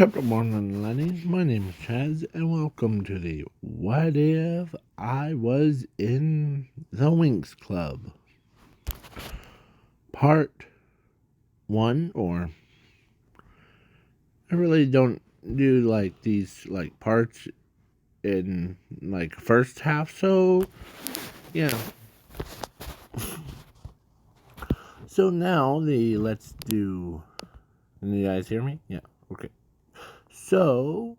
Top of morning, Lenny. My name is Chaz, and welcome to the What If I Was in the Winx Club Part 1, or I really don't do like these like parts in like first half, so yeah. So now let's do. Can you guys hear me? Yeah, okay. So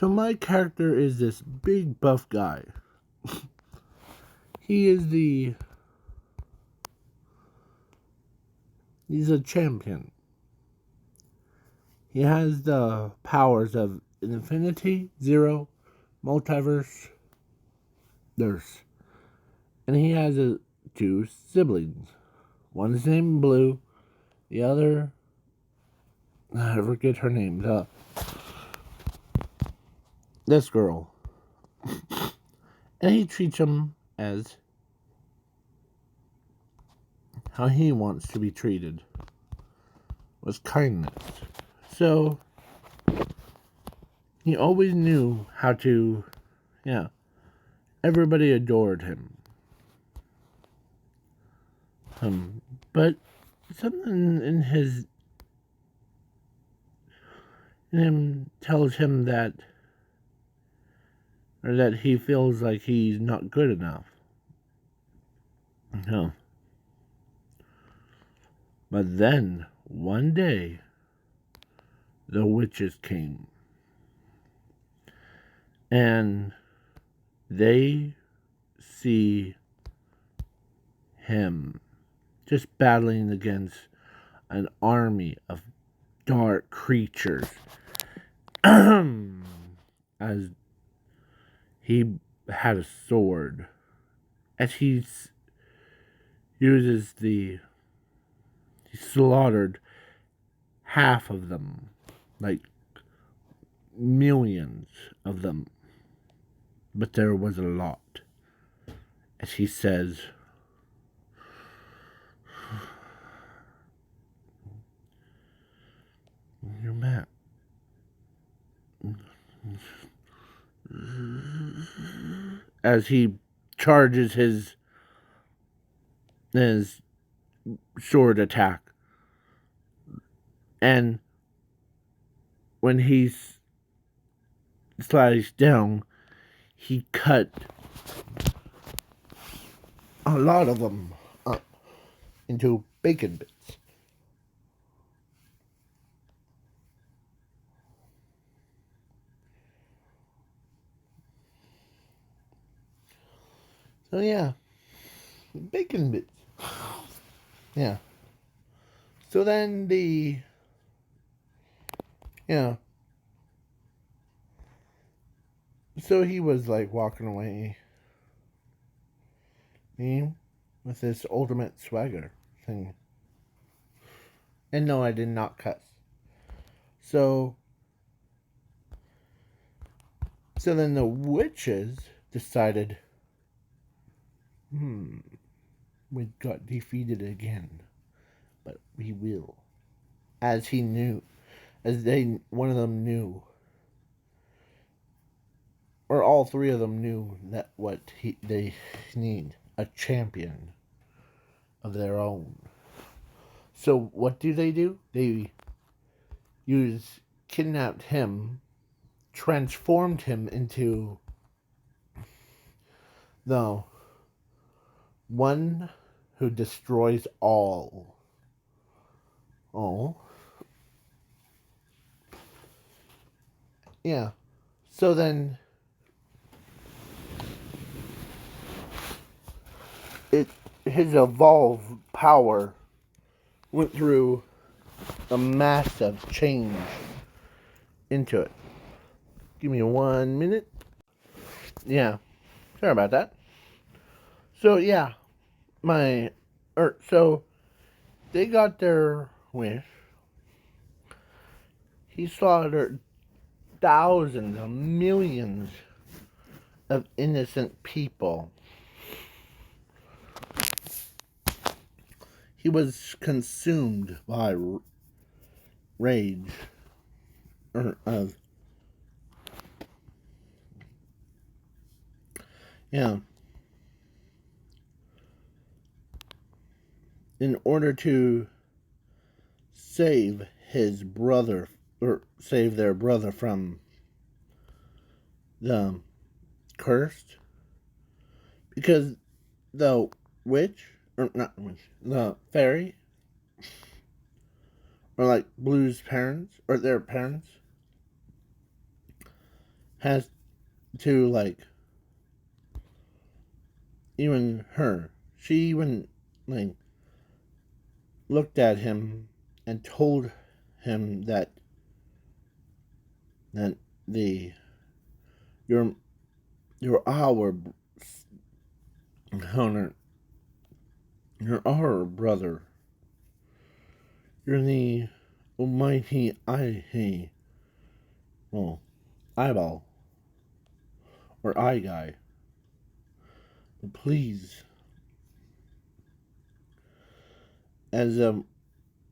my character is this big buff guy. He's a champion. He has the powers of infinity, zero, multiverse, nurse. And he has two siblings. One is named Blue, the other, I forget her name, this girl. And he treats them as how he wants to be treated, with kindness. So, he always knew how to, everybody adored him. But something in him tells him that he feels like he's not good enough. No. But then, one day, the witches came. And they see him just battling against an army of dark creatures. As he had a sword. As he he slaughtered half of them. Like millions of them. But there was a lot. As he says, "You're mad." As he charges his sword attack. And when he slides down, he cut a lot of them up into bacon bits. So yeah, bacon bits. Yeah. So then so he was like walking away, with this ultimate swagger thing. And no, I did not cuss. So then the witches decided, we got defeated again, but we will. As one of them knew, or all three of them knew that they need a champion of their own. So what do? They kidnapped him, transformed him into the one who destroys all. Yeah. So then his evolved power went through a massive change into it. Give me 1 minute. Yeah. Sorry about that. So yeah, so they got their wish. He slaughtered thousands of millions of innocent people. he was consumed by rage, or yeah, in order to save his brother, or save their brother from the cursed, because the witch, or not witch, the fairy, or like Blue's parents, or their parents, has to, like, even her, she even, like, looked at him and told him that the you're our honor, you're our brother, you're the almighty eyeball, or eye guy, but please. As the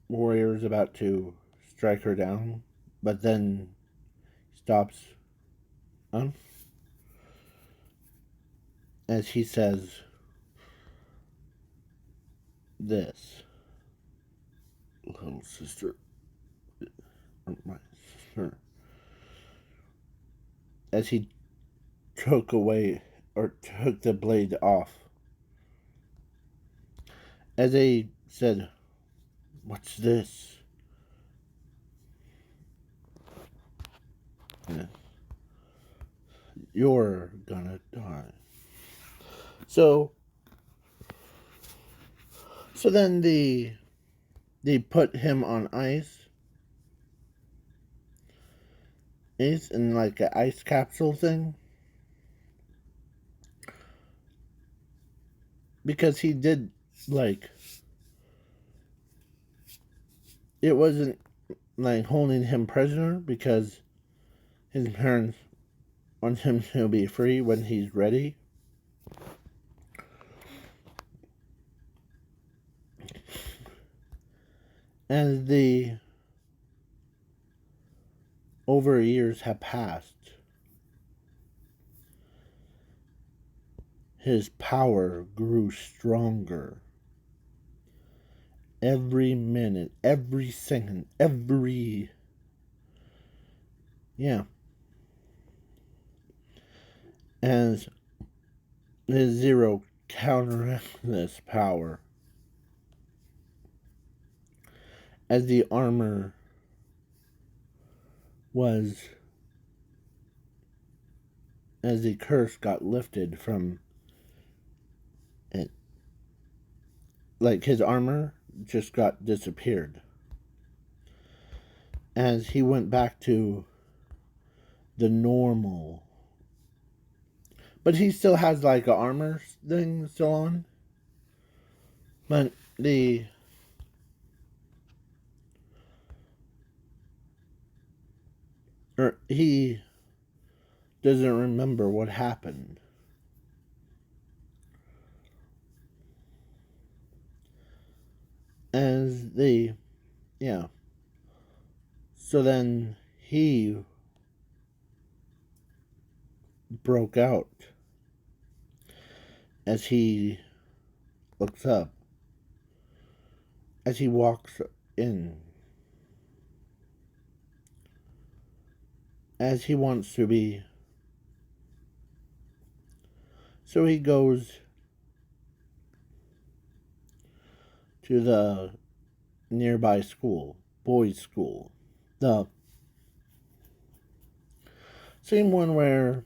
warrior is about to strike her down, but then stops as he says this: little sister, or my sister, as he took away, or took the blade off, as they said, "What's this?" Yeah. You're gonna die. So then they put him on ice in like an ice capsule thing, because he did, like, it wasn't like holding him prisoner, because his parents want him to be free when he's ready. As the over years have passed, his power grew stronger. Every minute, every second, yeah. As his zero counteracts this power, as the armor was, as the curse got lifted from it, like his armor just got disappeared, as he went back to the normal, but he still has like a armor thing still on, but he doesn't remember what happened. As yeah. So then he broke out as he looks up, as he walks in, as he wants to be. So he goes to the nearby school, boys' school, the same one where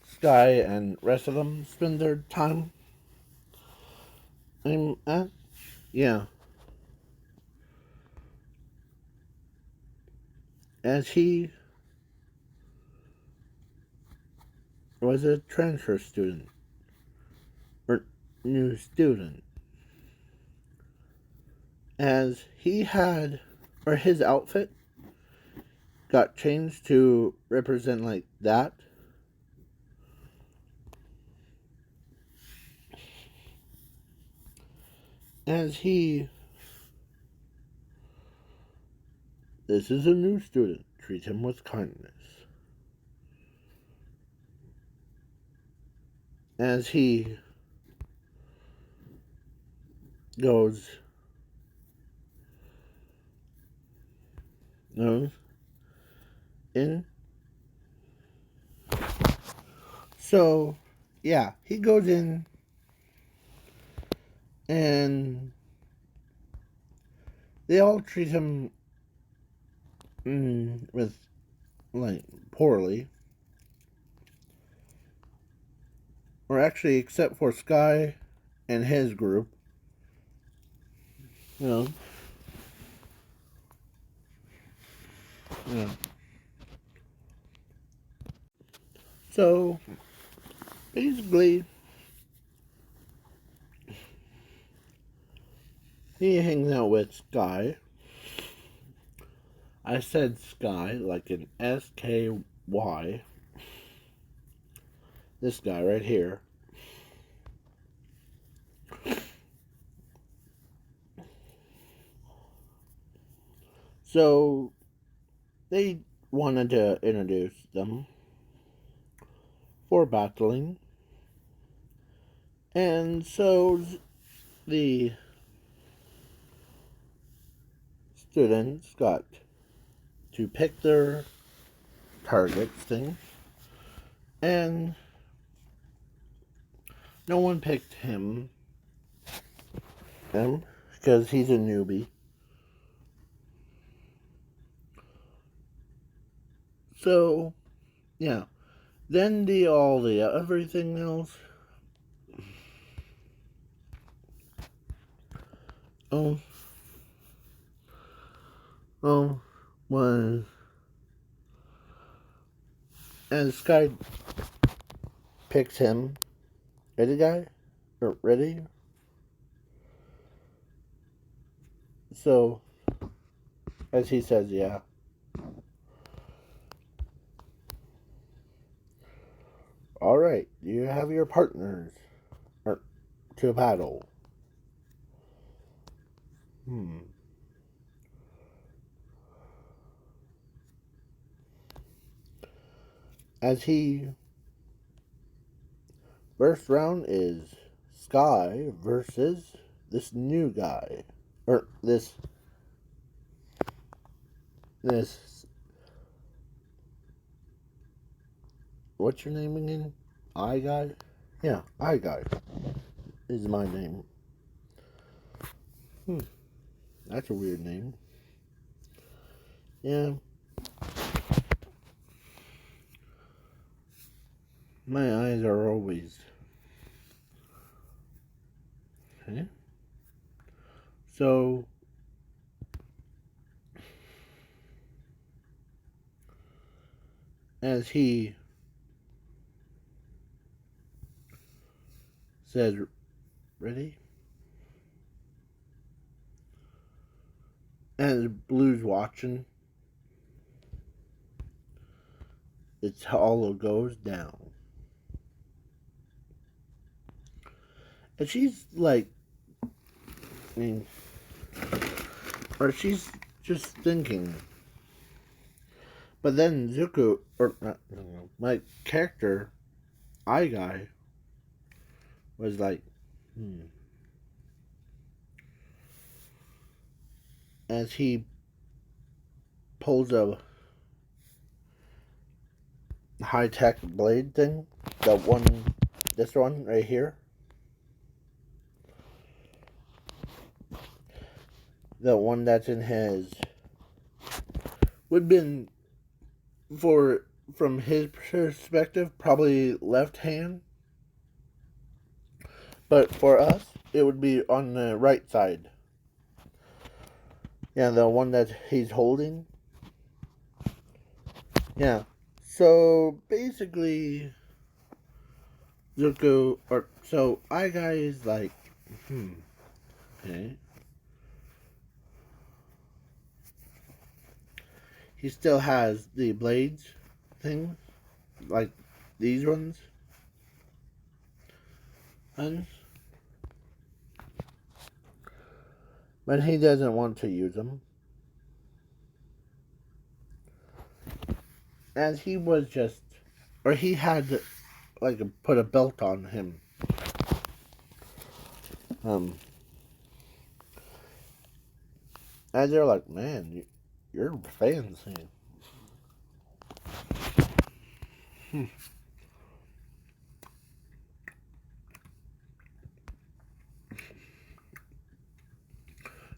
Sky and rest of them spend their time. I'm at, yeah. As he was a transfer student, or new student, as he had, or his outfit got changed to represent like that. As this is a new student, treat him with kindness. As he goes, in. So, yeah, he goes in and they all treat him with, like, poorly. Or actually, except for Sky and his group. You know. Yeah. So, basically, he hangs out with Sky. I said Sky like an SKY. This guy right here. So, they wanted to introduce them for battling. And so, the students got to pick their targets thing. And no one picked him because he's a newbie. So, yeah. Then all the everything else. Was and Sky picks him. Ready, guy? Or ready? So, as he says, yeah. Alright, you have your partners to battle. As first round is Sky versus this new guy. Or this. What's your name again? I Guy? Yeah, I Guy is my name. That's a weird name. Yeah. My eyes are always. Okay. So, as he says, ready? As Blue's watching, it's how it goes down. And she's like, or she's just thinking. But then Zuko, or not, my character, I Guy, was like, as he pulls a high-tech blade thing, this one right here, the one that's in his, would been, from his perspective, probably left hand, but for us, it would be on the right side. Yeah, the one that he's holding. Yeah. So basically, Zuko, so I Guy is like, okay. He still has the blades thing, like these ones. And but he doesn't want to use them. As he was just, or he had like put a belt on him. And they're like, man, you're fancy.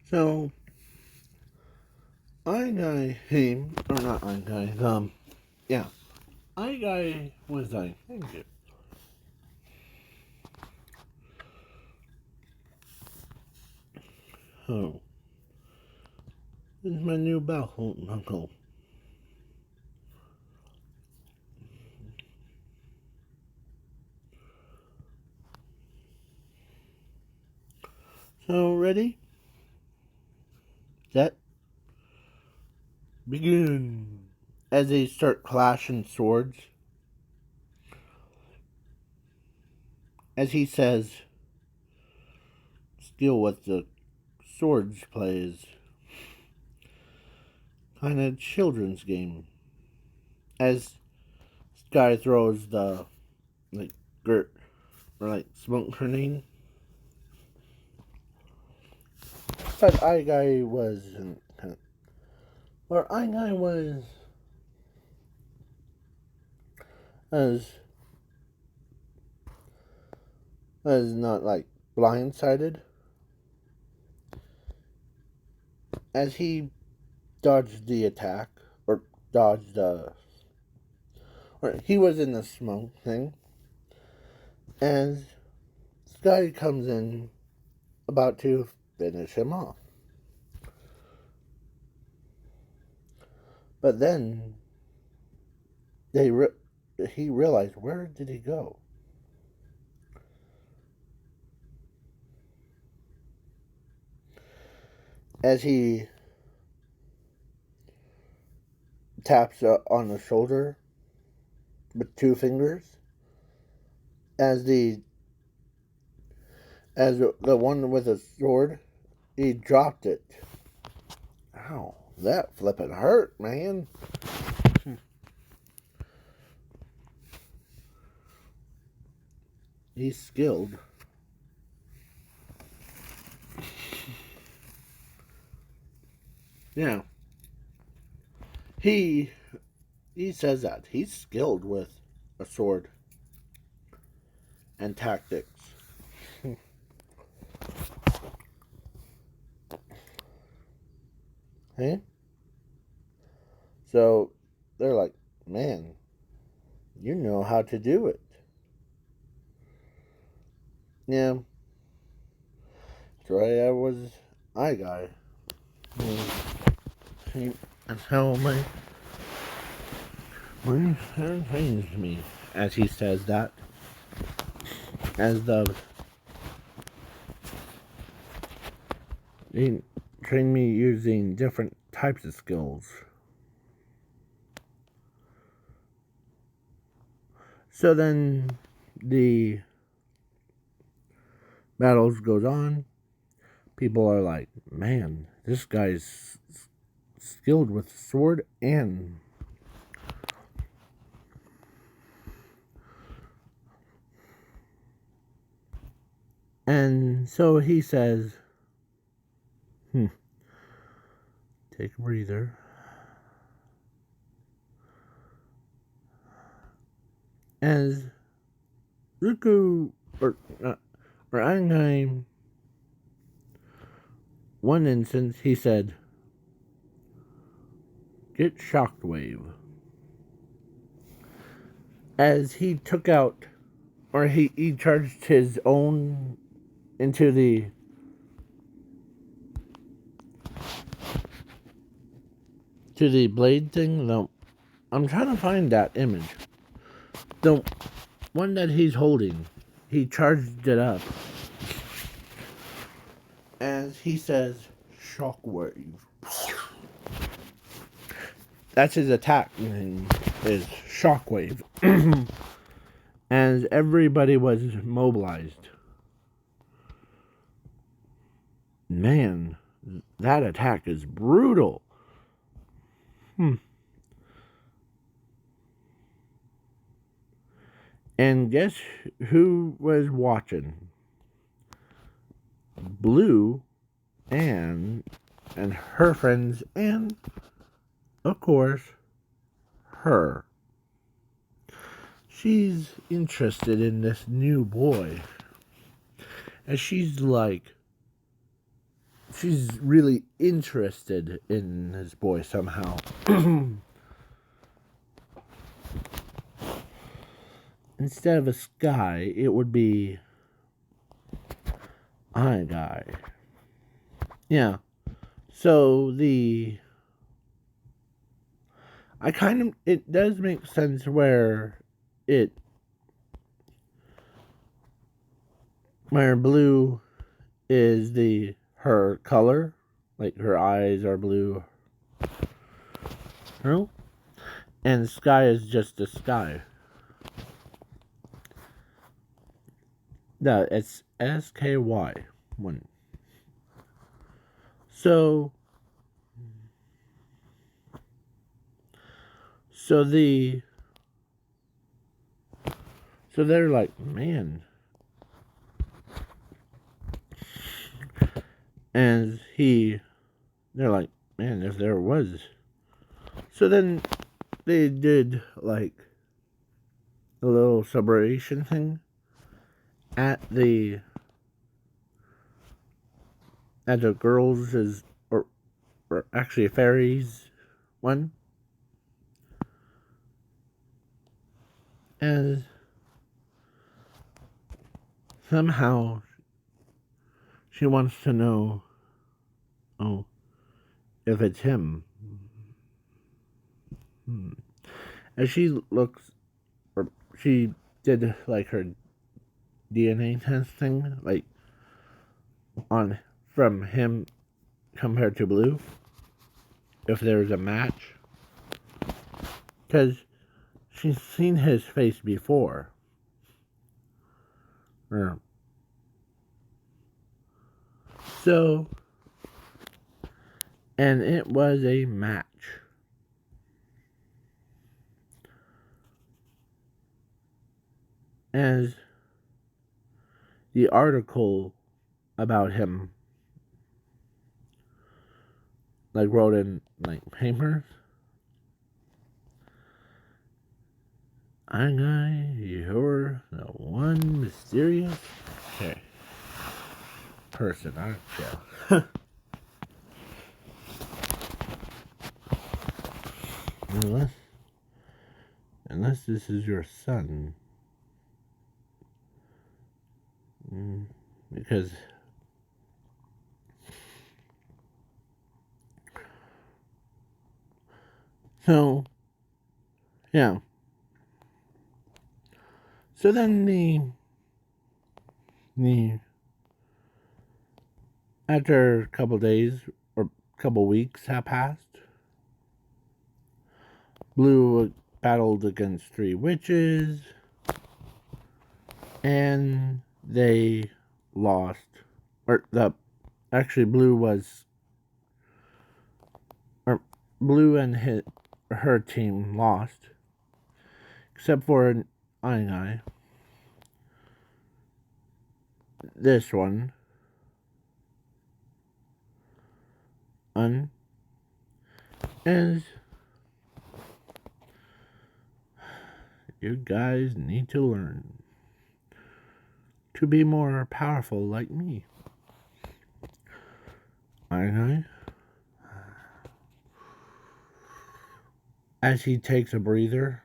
So, I guy came, or not I guy, yeah. I guy was like, thank you. Oh, this is my new belt buckle. So, ready? Set? Begin. As they start clashing swords. As he says, skill with the swords plays. Kind of children's game. As Sky throws the, like, girt, or like, smoke grenade. But I guy was, or I guy was, as not like blindsided, as he dodged the attack, or dodged or he was in the smoke thing, as Sky comes in about to finish him off. But then he realized, where did he go? As he taps on the shoulder with 2 fingers, as the one with a sword, he dropped it. Ow, that flippin' hurt, man. He's skilled. Yeah. He says that. He's skilled with a sword and tactics. Hey? So they're like, man, you know how to do it. Yeah. That's right, I was I guy. See, that's how my hair changed me. As he says that. As they trained me using different types of skills. So then the battles goes on. People are like, man, this guy's skilled with sword and so he says, take a breather. As Ruku or Anheim, one instance, he said, get Shockwave. As he took out, or he charged his own into the blade thing. No, I'm trying to find that image. The one that he's holding, he charged it up. As he says, Shockwave. That's his attack name, is Shockwave. As everybody was mobilized. Man, That attack is brutal. And guess who was watching? Blue and her friends, and of course her. She's interested in this new boy, and she's really interested in this boy somehow. Instead of a sky, it would be eye guy. Yeah. So it does make sense where blue is her color, like her eyes are blue. No? And sky is just the sky. No, it's SKY one. So they're like, man. And they're like, man, if there was. So then they did like a little celebration thing at the girls' or actually a fairies one. And somehow she wants to know, if it's him. As she looks, or she did like her DNA testing, like from him compared to Blue, if there's a match, because she's seen his face before. So, and it was a match. As the article about him, like, wrote in, like, papers, I guy, you're the one mysterious person, aren't you? Unless this is your son. Because so yeah. So then the after a couple days or couple weeks have passed, Blue battled against 3 witches, and they lost. Blue and her team lost, except for an eye. This one, and you guys need to learn to be more powerful like me. Eye. As he takes a breather,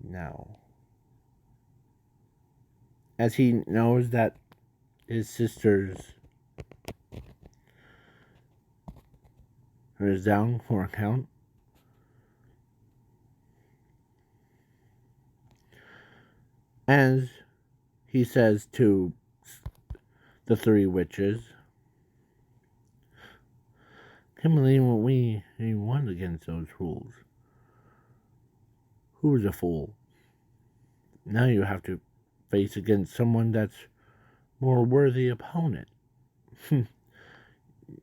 now. As he knows that his sister's is down for a count. As he says to the 3 witches, can't believe what we won against those fools. Who was a fool? Now you have to face against someone that's more worthy opponent.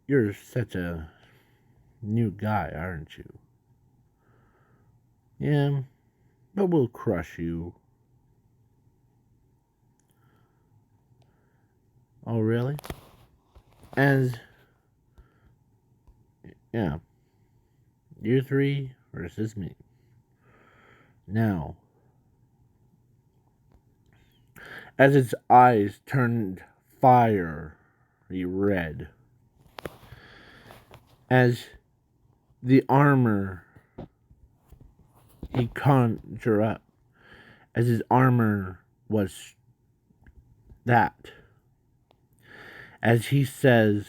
You're such a new guy, aren't you? Yeah, but we'll crush you. Oh, really? As, yeah, you three versus me. Now, as its eyes turned fiery red, as the armor he conjured up, as his armor was that, as he says,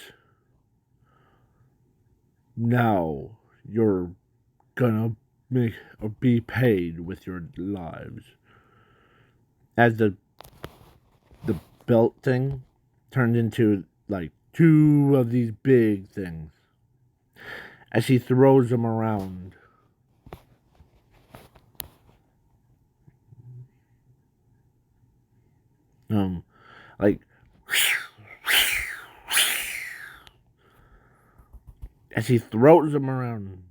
now you're gonna make or be paid with your lives. As the belt thing turned into like two of these big things, as he throws them around. Like as he throws them around,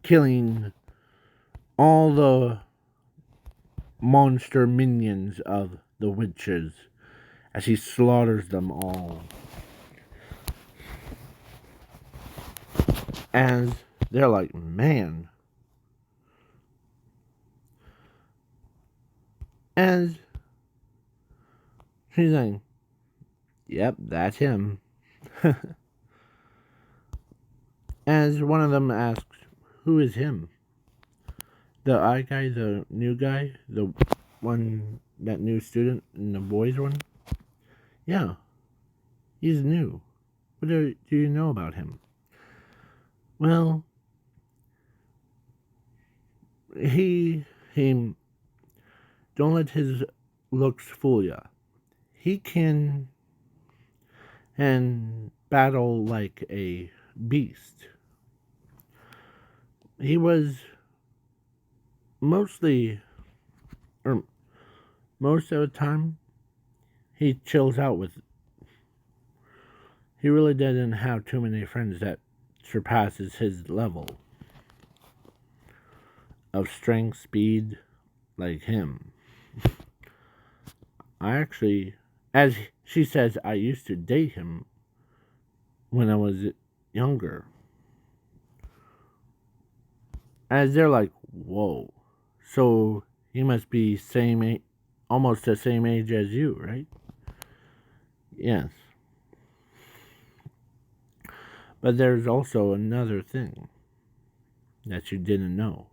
killing all the monster minions of the witches, as he slaughters them all. As they're like, man. As she's like, yep, that's him. As one of them asks, who is him? The eye guy, the new guy, the one, that new student, and the boys one? Yeah, he's new. What do you know about him? Well, he don't let his looks fool ya. He can and battle like a beast. He was mostly, or most of the time, he chills out with. He really didn't have too many friends that surpasses his level of strength, speed, like him. I actually, as she says, I used to date him when I was younger. As they're like, whoa. So he must be almost the same age as you, right? Yes. But there's also another thing that you didn't know.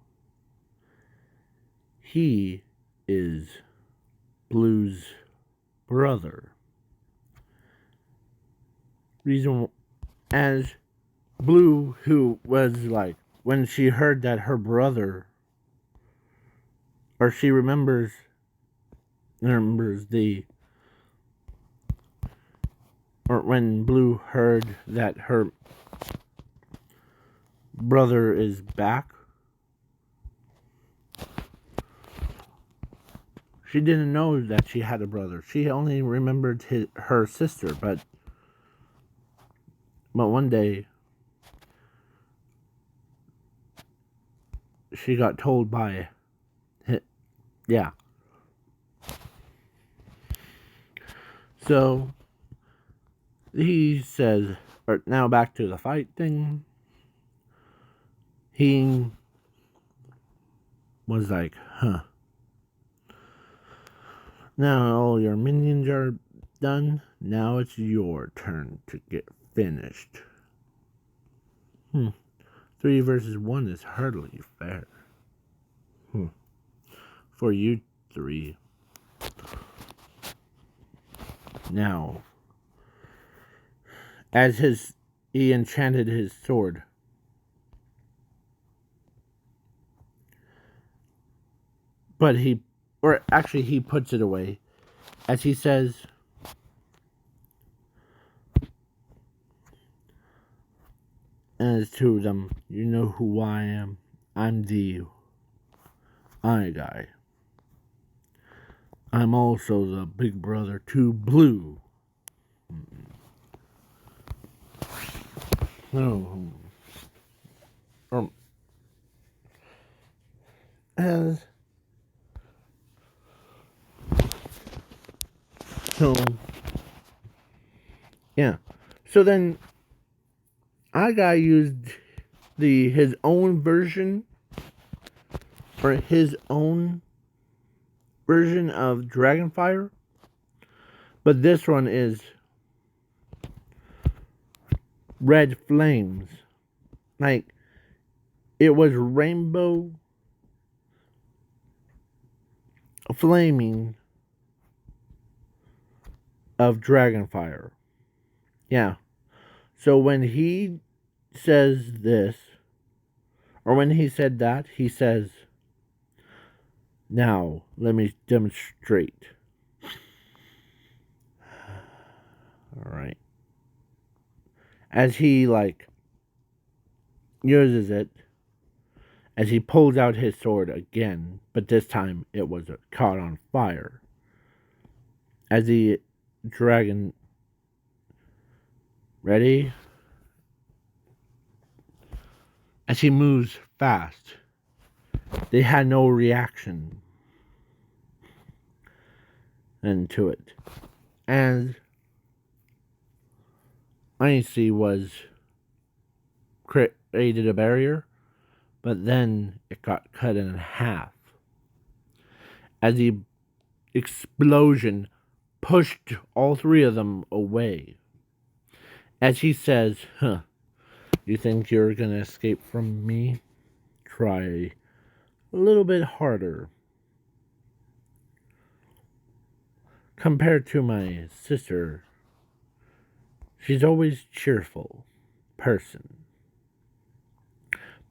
He is Blue's brother. Reason as Blue, who was like, when she heard that her brother, or she remembers the, or when Blue heard that her brother is back, she didn't know that she had a brother. She only remembered her sister, but one day she got told by, yeah. So he says, or now back to the fight thing. He was like, huh. Now all your minions are done. Now it's your turn to get finished. 3 versus 1 is hardly fair. For you 3. Now, as he enchanted his sword, but he puts it away, as he says, as to them, you know who I am. I'm the eye guy. I'm also the big brother to Blue. No. And so, yeah. So then, I got used his own version, or his own version of Dragonfire, but this one is red flames. Like, it was rainbow flaming of Dragonfire. Yeah. So when he says this, or when he said that, he says, now, let me demonstrate. Alright. As he, uses it, as he pulls out his sword again, but this time it was caught on fire. As the dragon... Ready? As he moves fast, they had no reaction into it. And Icy was created a barrier, but then it got cut in half. As the explosion pushed all three of them away. As he says, you think you're gonna escape from me? Try a little bit harder. Compared to my sister, she's always cheerful person.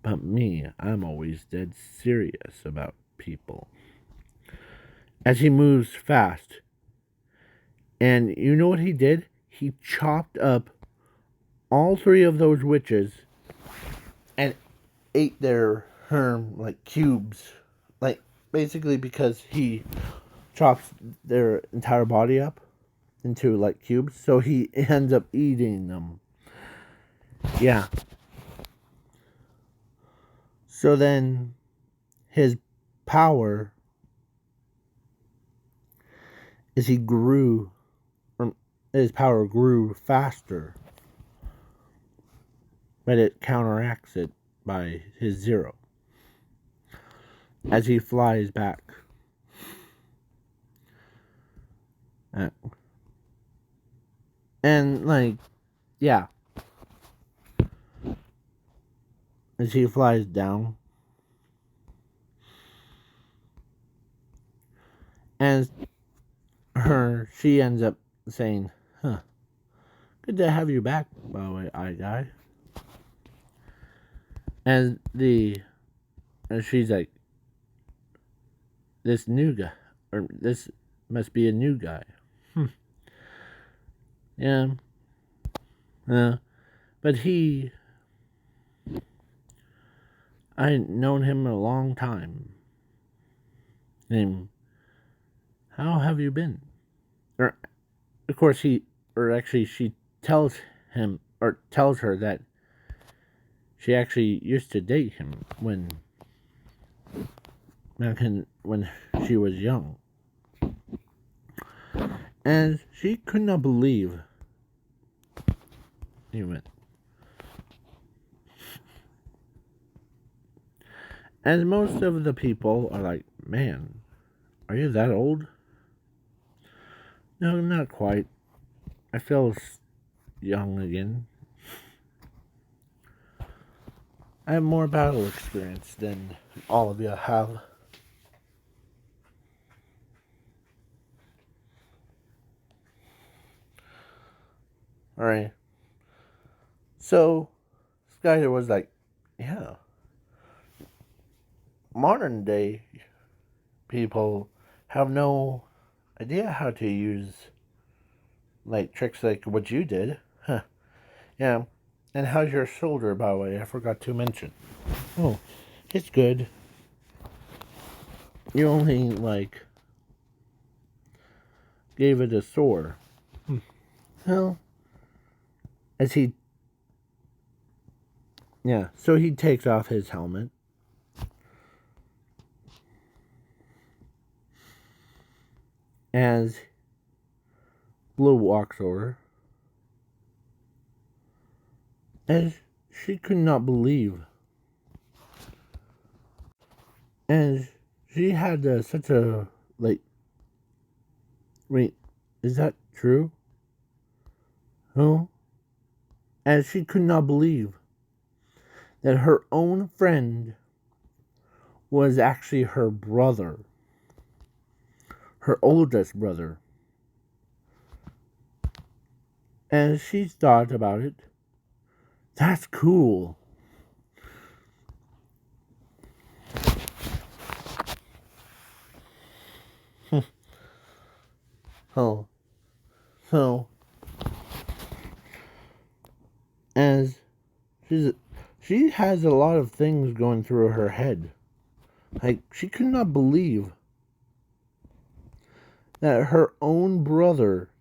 But me, I'm always dead serious about people. As he moves fast, and you know what he did? He chopped up all three of those witches and ate their like cubes. Like, basically because he chops their entire body up into like cubes, so he ends up eating them. Yeah. So then his power is his power grew faster, but it counteracts it by his 0 as he flies back. And yeah, as he flies down, and she ends up saying, good to have you back, by the way, eye guy. And she's like, this new guy, or this must be a new guy. Yeah. But I'd known him a long time. And how have you been? Or, of course, she tells her that she actually used to date him when she was young. And she could not believe he went. And most of the people are like, man, are you that old? No, not quite. I feel young again. I have more battle experience than all of you have. Alright. So, this guy was like, yeah. Modern day people have no idea how to use tricks like what you did. Yeah. And how's your shoulder, by the way? I forgot to mention. Oh, it's good. You only gave it a sore. Well, as he Yeah, so he takes off his helmet. As Blue walks over. As she could not believe. As she had such a, like, wait, is that true? Who? As she could not believe that her own friend was actually her brother, her oldest brother. As she thought about it, that's cool. Oh, so as she has a lot of things going through her head. Like, she could not believe that her own brother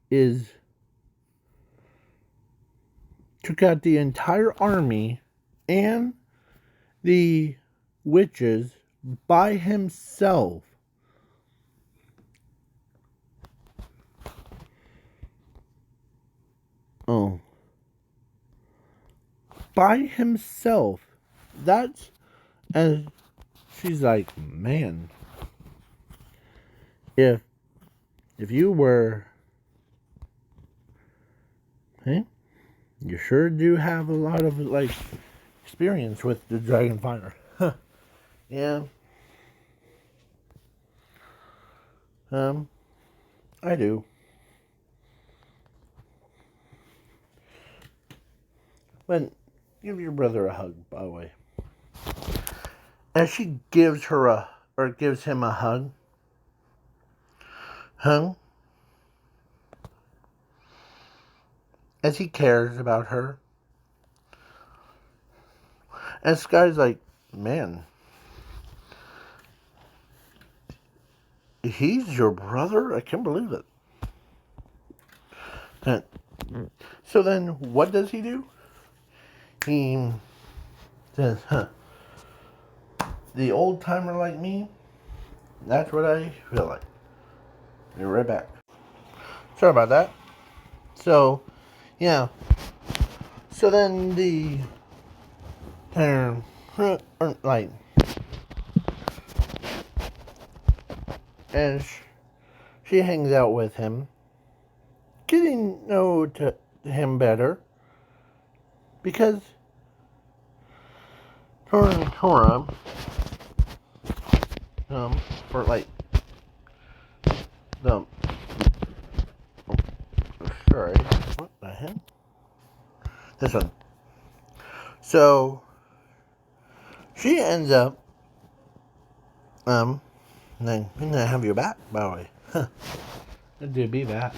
took out the entire army and the witches by himself. Oh. By himself. That's, and she's like, man, if you were, hey, you sure do have a lot of, like, experience with the dragon fire. Huh. Yeah. I do. But give your brother a hug, by the way. As she gives him a hug, as he cares about her, and Sky's like, man, he's your brother? I can't believe it. And so then, what does he do? He says, huh, the old timer like me, that's what I feel like. Be right back. Sorry about that. So, yeah. So then the like, as she hangs out with him, getting to know him better, because Tora, for like the, sorry, what the heck? This one. So she ends up, then I'm gonna have you back, by the way. Huh. Good to be back.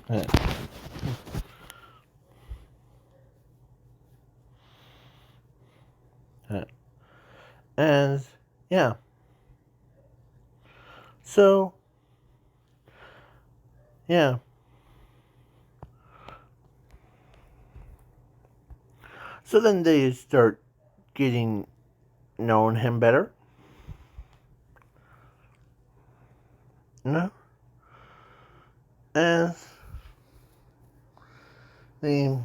Yeah. Yeah. And yeah. So yeah. So then they start getting knowing him better. You know? And the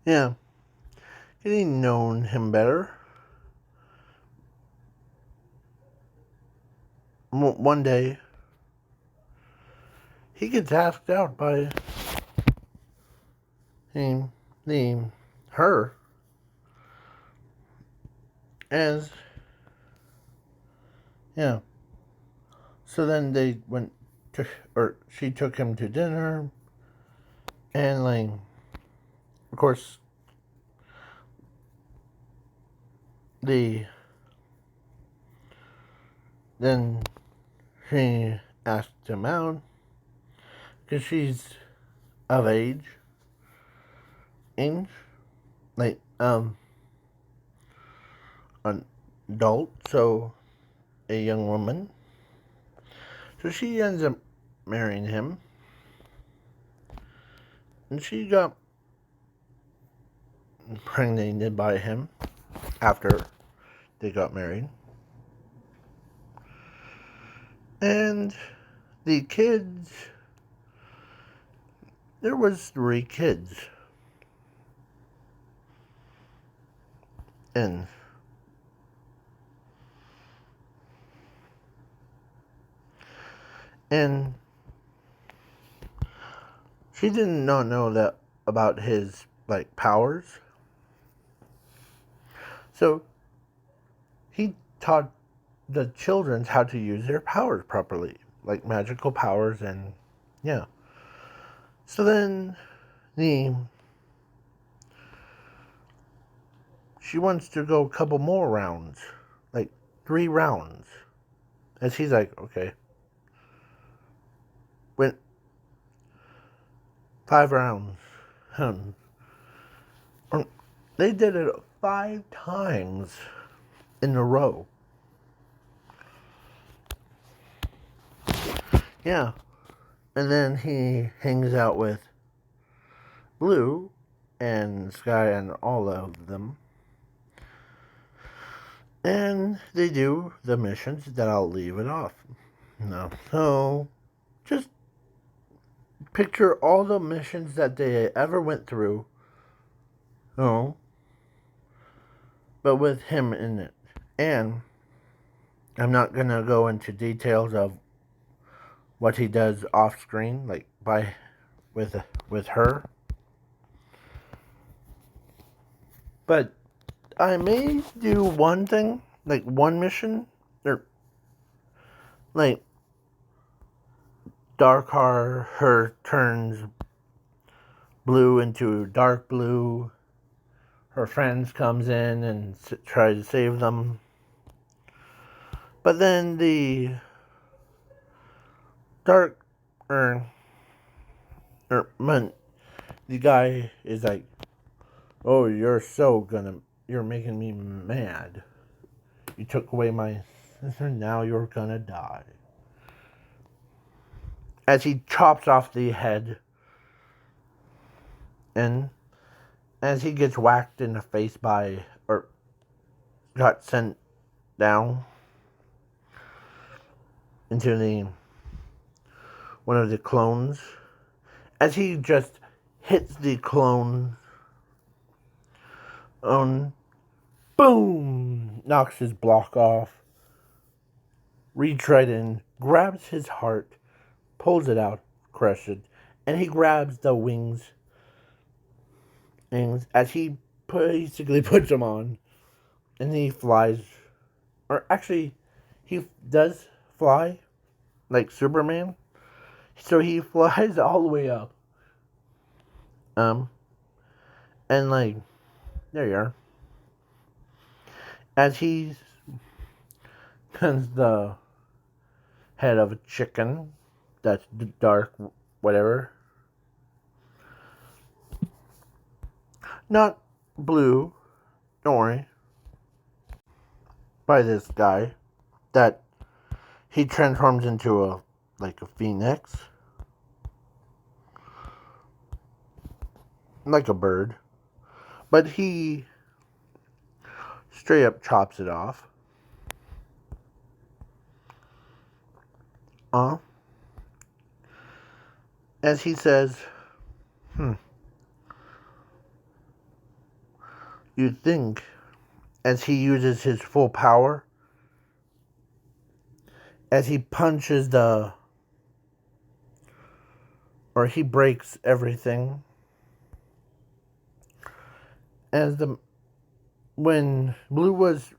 yeah. Getting known him better. One day he gets asked out by her as yeah. So then they went to, or she took him to dinner, and like, of course, then she asked him out because she's of age, like an adult, so a young woman, So she ends up marrying him. And she got impregnated by him after they got married. And the kids, there was 3 kids. And she did not know that about his like powers. So he taught the children how to use their powers properly, like magical powers, and yeah. So then she wants to go a couple more rounds, like 3 rounds. And she's like, okay. Went 5 rounds. They did it 5 times in a row. Yeah. And then he hangs out with Blue and Sky and all of them. And they do the missions that I'll leave it off. No. So just picture all the missions that they ever went through. Oh. But with him in it. And I'm not gonna go into details of what he does off screen, like with her. But I may do one thing, like one mission, or like her turns blue into dark blue. Her friends comes in and tries to save them. But then the dark, the guy is like, oh, you're making me mad. You took away my sister, now you're gonna die. As he chops off the head, and as he gets whacked in the face or got sent down into one of the clones, as he just hits the clone on, boom, knocks his block off, retread in, grabs his heart, pulls it out, crushes it, and he grabs the wings, and as he basically puts them on, and he flies, or actually, he does fly, like Superman, so he flies all the way up, and like, there you are, as he turns the head of a chicken that's dark, whatever, not blue, don't worry, by this guy, that he transforms into a phoenix, like a bird, but he straight up chops it off. As he says, you'd think, as he uses his full power, as he punches or he breaks everything, when Blue was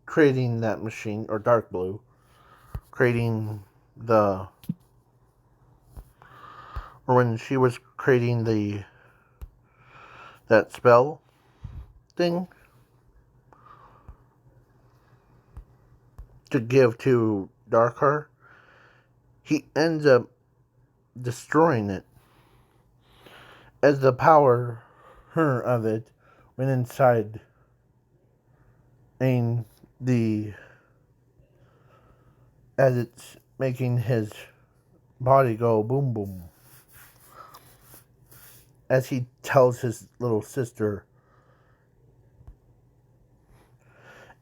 creating that machine, or Dark Blue, creating or when she was creating that spell thing to give to Darkheart, he ends up destroying it, as the power of it went inside as it making his body go boom boom. As he tells his little sister,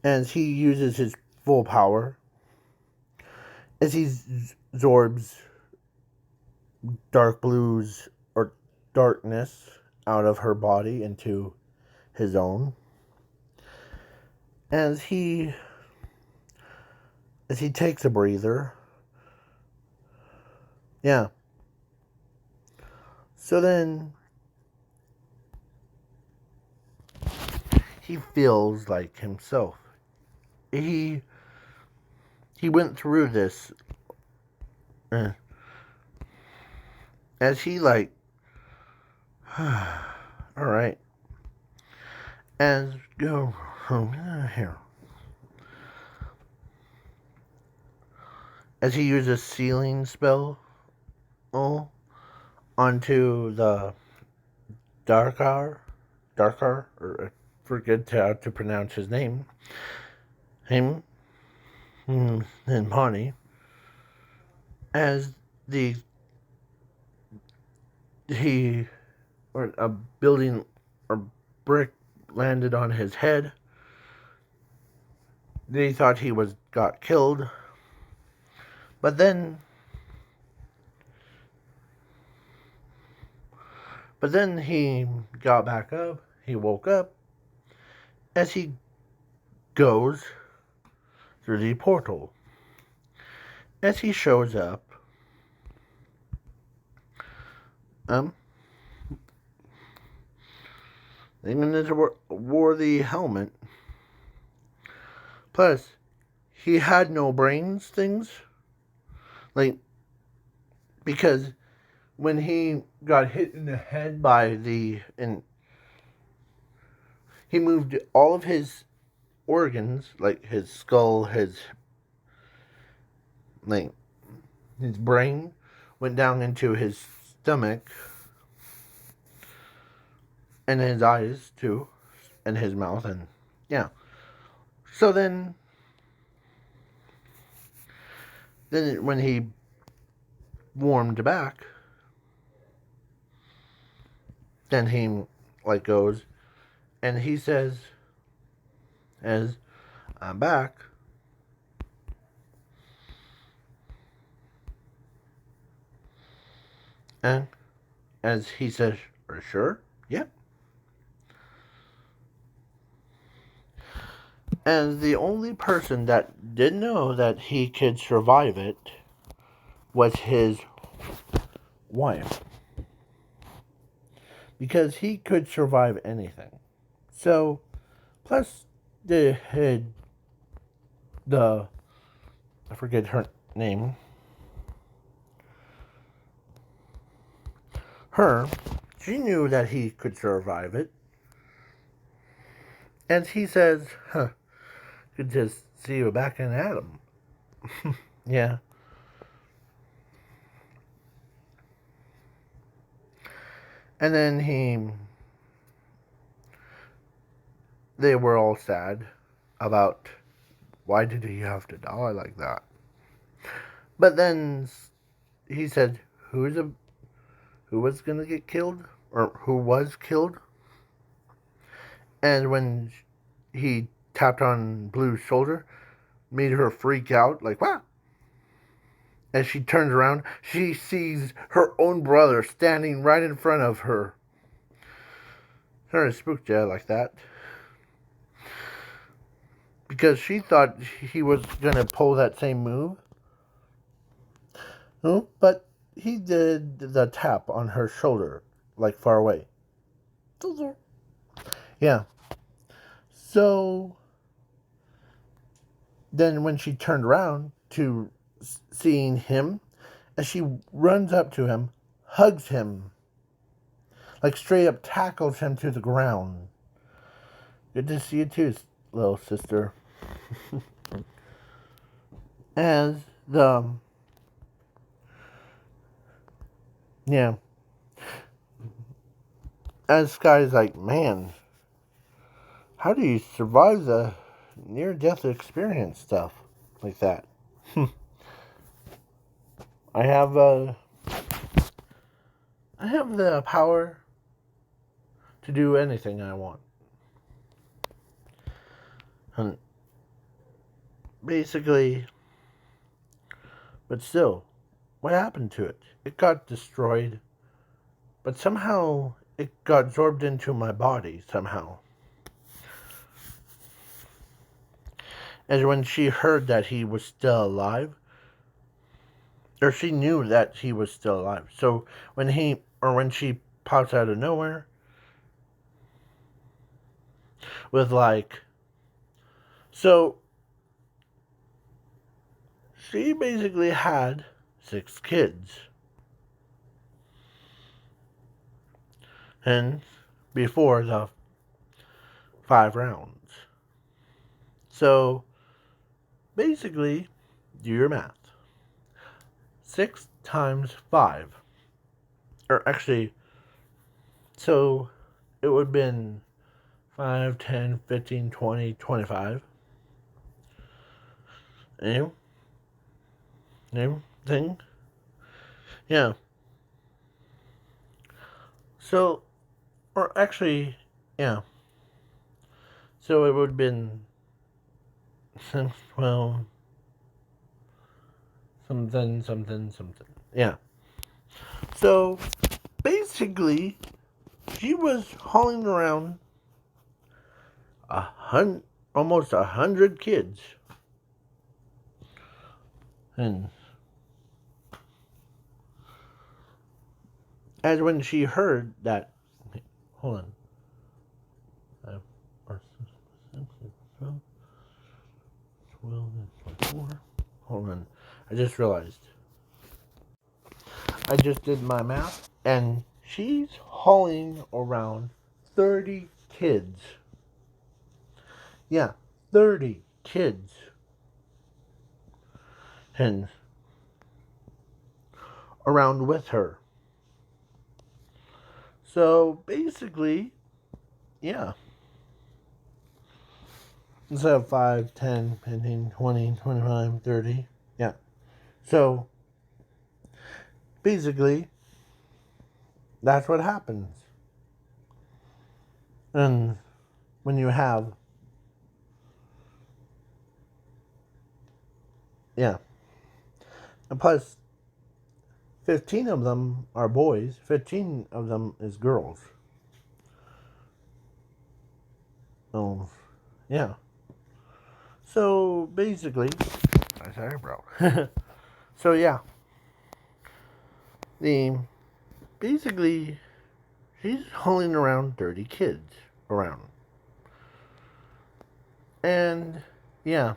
as he uses his full power, as he absorbs dark blues or darkness out of her body into his own. As he takes a breather. Yeah. So then he feels like himself. He went through this as he like alright. As go here. As he uses sealing spell onto the Darkar, or I forget how to pronounce his name. Him and Bonnie, as a building or brick landed on his head. They thought he got killed, but then he got back up. He woke up as he goes through the portal. As he shows up, they wore the helmet. Plus, he had no brains things. Like, because when he got hit in the head he moved all of his organs, like his skull, his brain went down into his stomach and his eyes too, and his mouth, and yeah. So then when he warmed back, then he goes and he says, as I'm back. And as he says, are you sure? Yeah. And the only person that didn't know that he could survive it was his wife. Because he could survive anything. So, plus I forget her name. She knew that he could survive it. And he says, could just see you back in Adam. Yeah. And then they were all sad about why did he have to die like that. But then he said, who was gonna get killed? Or who was killed? And when he tapped on Blue's shoulder, made her freak out, like, what? As she turns around, she sees her own brother standing right in front of her. Her spooked her like that. Because she thought he was going to pull that same move. No, but he did the tap on her shoulder, like far away. Yeah. So then when she turned around to seeing him, as she runs up to him, hugs him, like straight up tackles him to the ground. Good to see you too, little sister. As as Sky's like, man, how do you survive the near-death experience stuff like that? I have the power to do anything I want. And basically, but still, what happened to it? It got destroyed, but somehow it got absorbed into my body somehow. And when she heard that he was still alive, or she knew that he was still alive. So when she pops out of nowhere with so she basically had 6 kids. And before the 5 rounds. So basically, do your math. 6 times 5. Or actually, so it would have been 5, 10, 15, 20, 25. Thing? Yeah. So, or actually, yeah. So it would have been 12, something. Yeah. So basically, she was hauling around almost 100 kids. And as when she heard that, hold on. 5, 6, 7, 12, 24. Hold on. I just realized. I just did my math, and she's hauling around 30 kids. Yeah, 30 kids. And around with her. So basically, yeah. Instead of 5, 10, 15, 20, 25, 30. Yeah. So basically, that's what happens. And when you have, yeah. And plus, 15 of them are boys, 15 of them is girls. Oh, yeah. So basically, sorry, bro. So yeah, the basically she's hauling around 30 kids around, and yeah,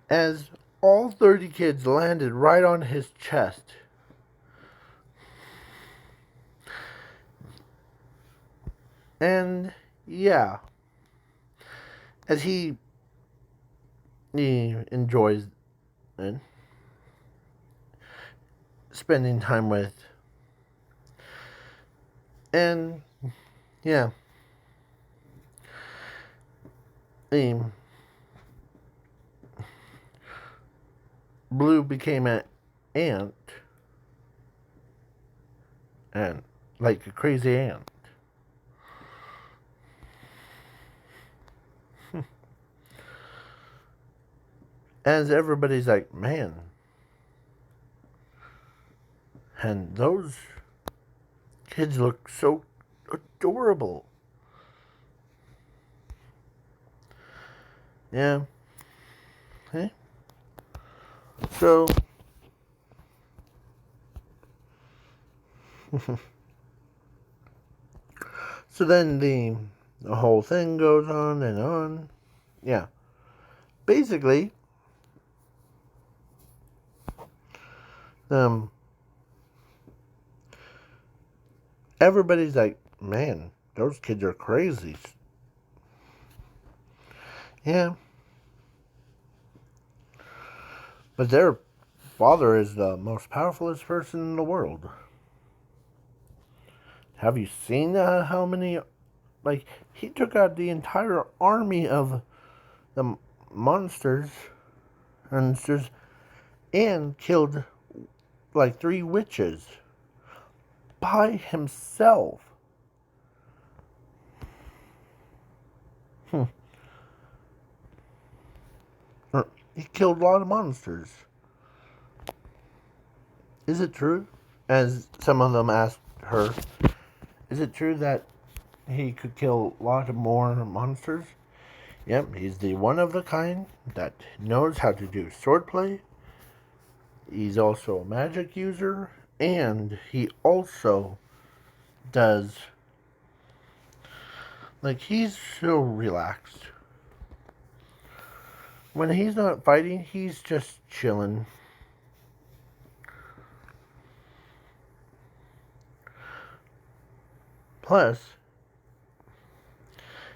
as all 30 kids landed right on his chest. And yeah, as he enjoys it, spending time with, and yeah, Blue became an ant, and like a crazy ant. As everybody's like, man, and those kids look so adorable. Yeah. Okay. So, so then the whole thing goes on and on. Yeah. Basically, everybody's like, man, those kids are crazy. Yeah. But their father is the most powerfulest person in the world. Have you seen how many, like, he took out the entire army of the monsters, and it's just, and killed like 3 witches by himself. Hmm. He killed a lot of monsters. Is it true? As some of them asked her, is it true that he could kill a lot more monsters? Yep, he's the one of the kind that knows how to do swordplay. He's also a magic user, and he also does, like, he's so relaxed. When he's not fighting, he's just chilling. Plus,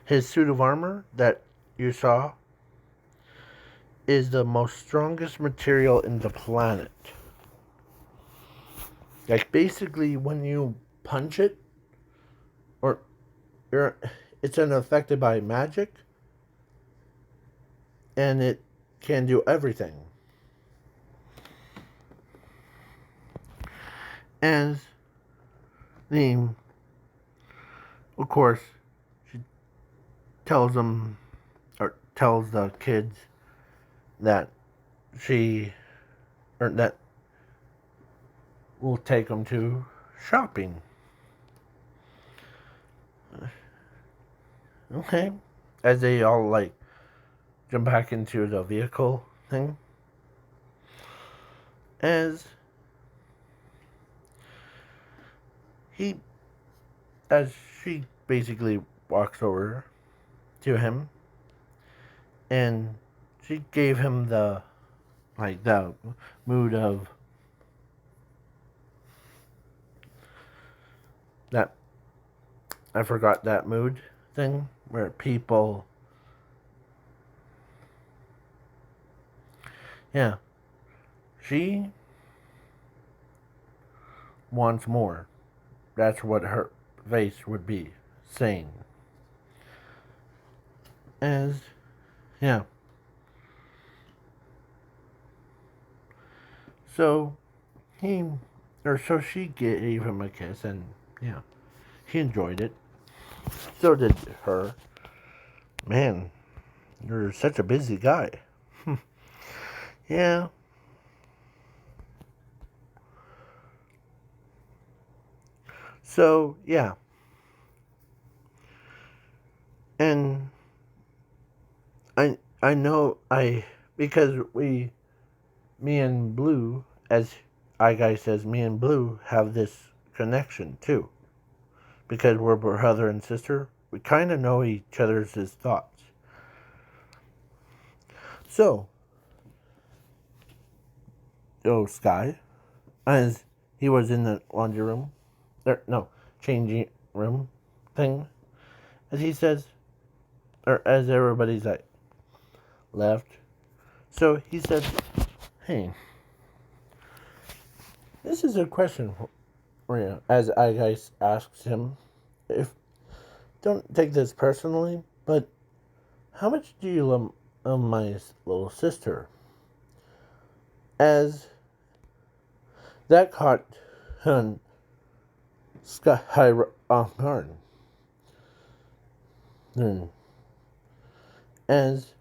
his suit of armor that you saw is the most strongest material in the planet. Like, basically, when you punch it, or it's unaffected by magic, and it can do everything. And the, of course, she tells them, or tells the kids that that will take them to shopping. Okay. As they all, like, jump back into the vehicle thing. As he, as she basically walks over to him, and she gave him the, like, the mood of that, I forgot that mood thing, where people, yeah, she wants more. That's what her face would be saying. As, yeah. So, so she gave him a kiss, and, yeah, he enjoyed it. So did her. Man, you're such a busy guy. Yeah. So, yeah. And I know because me and Blue, as Guy says, me and Blue have this connection too. Because we're brother and sister, we kind of know each other's thoughts. So, Sky, as he was in the laundry room, changing room thing, as he says, or as everybody's like, left. So he said, hey, this is a question for you. As Guys asks him, don't take this personally, but how much do you love my little sister? As that caught Sky off guard. As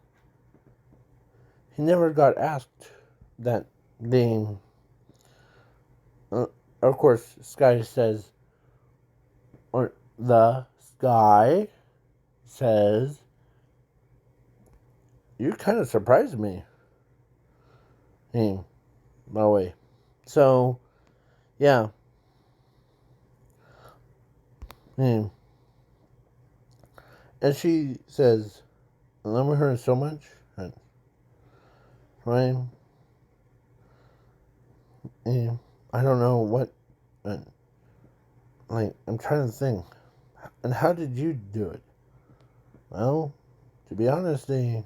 he never got asked that being. Of course, Sky says, or the Sky says, you kind of surprised me. My way. So, yeah. And she says, I love her so much. Right? And I don't know what. I'm trying to think. And how did you do it? Well, to be honest, they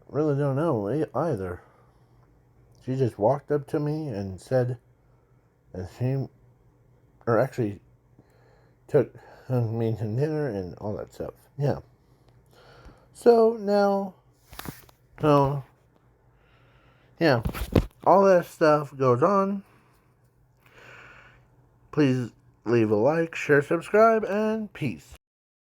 really don't know either. She just walked up to me and said that or actually took me to dinner and all that stuff. Yeah. So now, so yeah, all that stuff goes on. Please leave a like, share, subscribe, and peace.